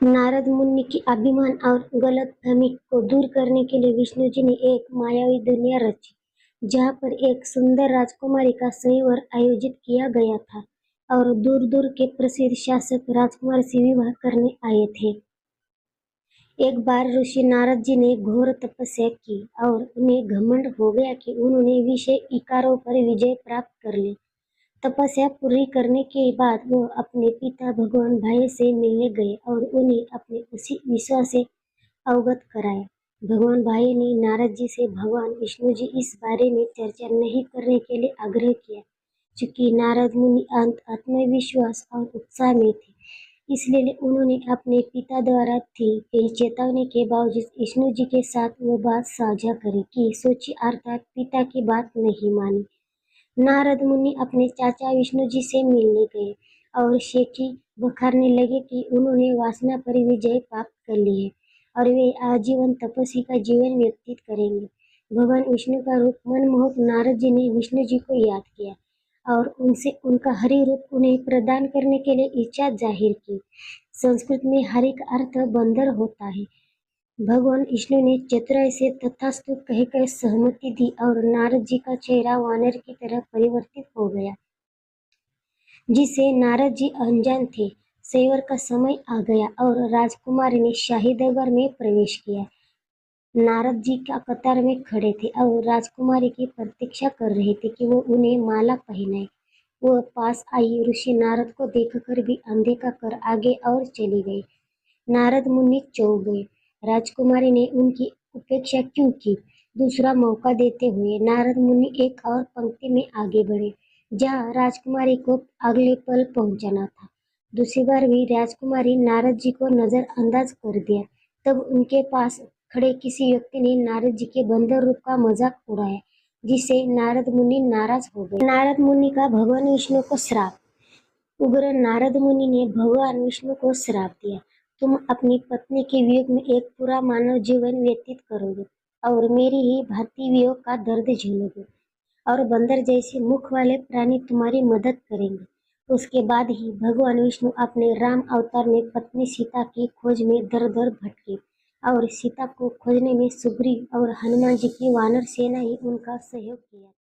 नारद मुनि की अभिमान और गलतफहमी को दूर करने के लिए विष्णु जी ने एक मायावी दुनिया रची, जहाँ पर एक सुंदर राजकुमारी का स्वयंवर आयोजित किया गया था और दूर दूर के प्रसिद्ध शासक राजकुमार से विवाह करने आए थे। एक बार ऋषि नारद जी ने घोर तपस्या की और उन्हें घमंड हो गया कि उन्होंने विषय इकारों पर विजय प्राप्त कर ली। तपस्या पूरी करने के बाद वो अपने पिता भगवान भाई से मिलने गए और उन्हें अपने उसी विश्वास से अवगत कराया। भगवान भाई ने नारद जी से भगवान विष्णु जी इस बारे में चर्चा नहीं करने के लिए आग्रह किया। चूंकि नारद मुनि आत्मविश्वास और उत्साह में थे, इसलिए उन्होंने अपने पिता द्वारा थी गई चेतावनी के बावजूद विष्णु जी के साथ वो बात साझा करी कि सोची अर्थात पिता की बात नहीं मानी। नारद मुनि अपने चाचा विष्णु जी से मिलने गए और शेखी बखारने लगे कि उन्होंने वासना पर विजय प्राप्त कर ली है और वे आजीवन तपस्वी का जीवन व्यतीत करेंगे। भगवान विष्णु का रूप मनमोहक नारद जी ने विष्णु जी को याद किया और उनसे उनका हरि रूप उन्हें प्रदान करने के लिए इच्छा जाहिर की। संस्कृत में हरि का अर्थ बंदर होता है। भगवान विष्णु ने चतुराई से तथास्तु कहकर सहमति दी और नारद जी का चेहरा वानर की तरह परिवर्तित हो गया, जिसे नारद जी अनजान थे। सेवर का समय आ गया और राजकुमारी ने शाही दरबार में प्रवेश किया। नारद जी का कतार में खड़े थे और राजकुमारी की प्रतीक्षा कर रहे थे कि वो उन्हें माला पहनाए। वो पास आई ऋषि नारद को देखकर भी अनदेखा कर आगे और चली गई। नारद मुनि चौंक गए। राजकुमारी ने उनकी उपेक्षा क्यों की? दूसरा मौका देते हुए नारद मुनि एक और पंक्ति में आगे बढ़े, जहाँ राजकुमारी को अगले पल पहुंचाना था। दूसरी बार भी राजकुमारी नारद जी को नजरअंदाज कर दिया। तब उनके पास खड़े किसी व्यक्ति ने नारद जी के बंदर रूप का मजाक उड़ाया, जिससे नारद मुनि नाराज हो गए। नारद मुनि का भगवान विष्णु को श्राप। उग्र नारद मुनि ने भगवान विष्णु को श्राप दिया, तुम अपनी पत्नी के वियोग में एक पूरा मानव जीवन व्यतीत करोगे और मेरी ही भांति वियोग का दर्द झेलोगे और बंदर जैसे मुख वाले प्राणी तुम्हारी मदद करेंगे। उसके बाद ही भगवान विष्णु अपने राम अवतार में पत्नी सीता की खोज में दर दर भटके और सीता को खोजने में सुग्रीव और हनुमान जी की वानर सेना ही उनका सहयोग किया।